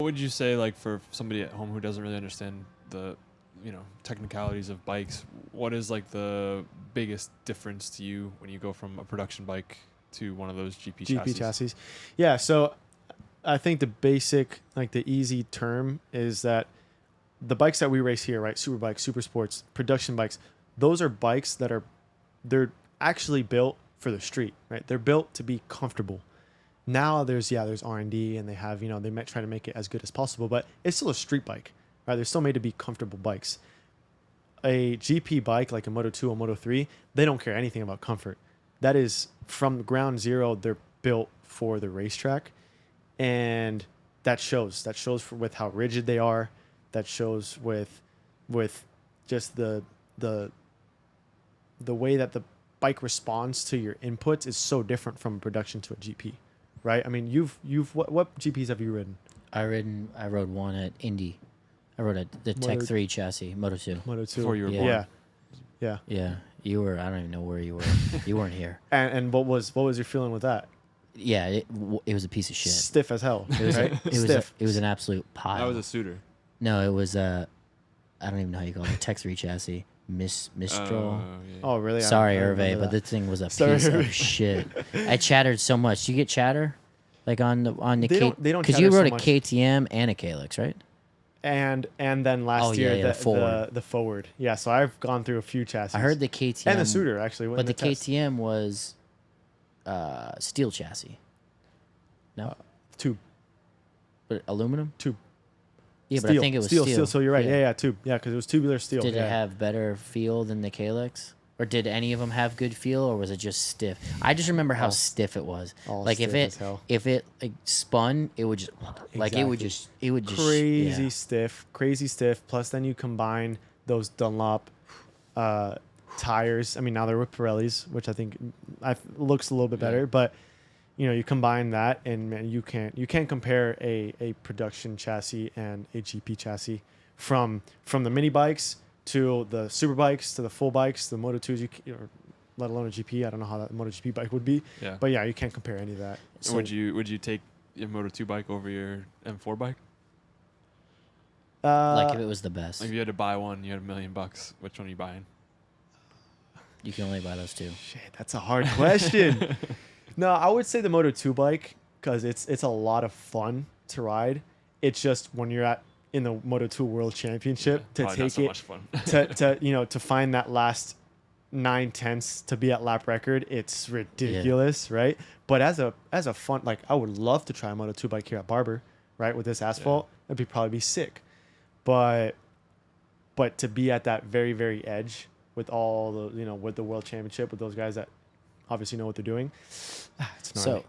would you say, like, for somebody at home who doesn't really understand the, technicalities of bikes, what is like the biggest difference to you when you go from a production bike to one of those GP chassis? Yeah. So I think the basic, like the easy term is that the bikes that we race here, right? Superbike, super sports, production bikes, those are bikes that they're actually built for the street, right? They're built to be comfortable. Now there's R&D and they have, they might try to make it as good as possible, but it's still a street bike, right? They're still made to be comfortable bikes. A GP bike like a Moto2 or Moto3, they don't care anything about comfort. That is from ground zero. They're built for the racetrack, and that shows. That shows with how rigid they are. That shows with just the way that the bike responds to your inputs is so different from production to a GP, right? I mean, what GPs have you ridden? I rode one at Indy. I rode the Tech 3 chassis, Moto2. Before you were born. Yeah. You were. I don't even know where you were. You weren't here. And what was your feeling with that? Yeah, it was a piece of shit. Stiff as hell. It was right? it was an absolute pile. That was a suitor. No, it was I don't even know how you call it. Tech 3 chassis. Mistral. Yeah. Oh, really? Sorry, Hervé, but this thing was a piece of shit. I chattered so much. Do you get chatter? Like on the they don't because you chatter rode so a much. KTM and a Calyx, right? And then last year the forward. Yeah, so I've gone through a few chassis. I heard the KTM and the suitor actually. But the KTM was steel chassis. No, tube. But aluminum. Tube. Yeah, steel. but I think it was steel. So you're right. Yeah, tube. Yeah, because it was tubular steel. Did it have better feel than the Calyx? Or did any of them have good feel, or was it just stiff? I just remember how stiff it was. Like if it like spun, it would just like it would just crazy stiff. Plus, then you combine those Dunlop tires. I mean, now they're with Pirellis, which I think looks a little bit better. But you combine that, and man, you can't compare a production chassis and a GP chassis from the mini bikes to the super bikes, to the full bikes, the Moto2s, let alone a GP. I don't know how that MotoGP bike would be. Yeah. But yeah, you can't compare any of that. So would you take your Moto2 bike over your M4 bike? Like if it was the best. Like if you had to buy one, you had $1 million. Which one are you buying? You can only buy those two. Shit, that's a hard question. No, I would say the Moto2 bike because it's a lot of fun to ride. It's just when you're in the Moto2 World Championship to take not so it much fun. to find that last 9/10 to be at lap record, it's ridiculous, right? But as a fun, like I would love to try a Moto2 bike here at Barber, right? With this asphalt, that'd probably be sick. But to be at that very, very edge with all the with the World Championship with those guys that obviously know what they're doing, it's gnarly. So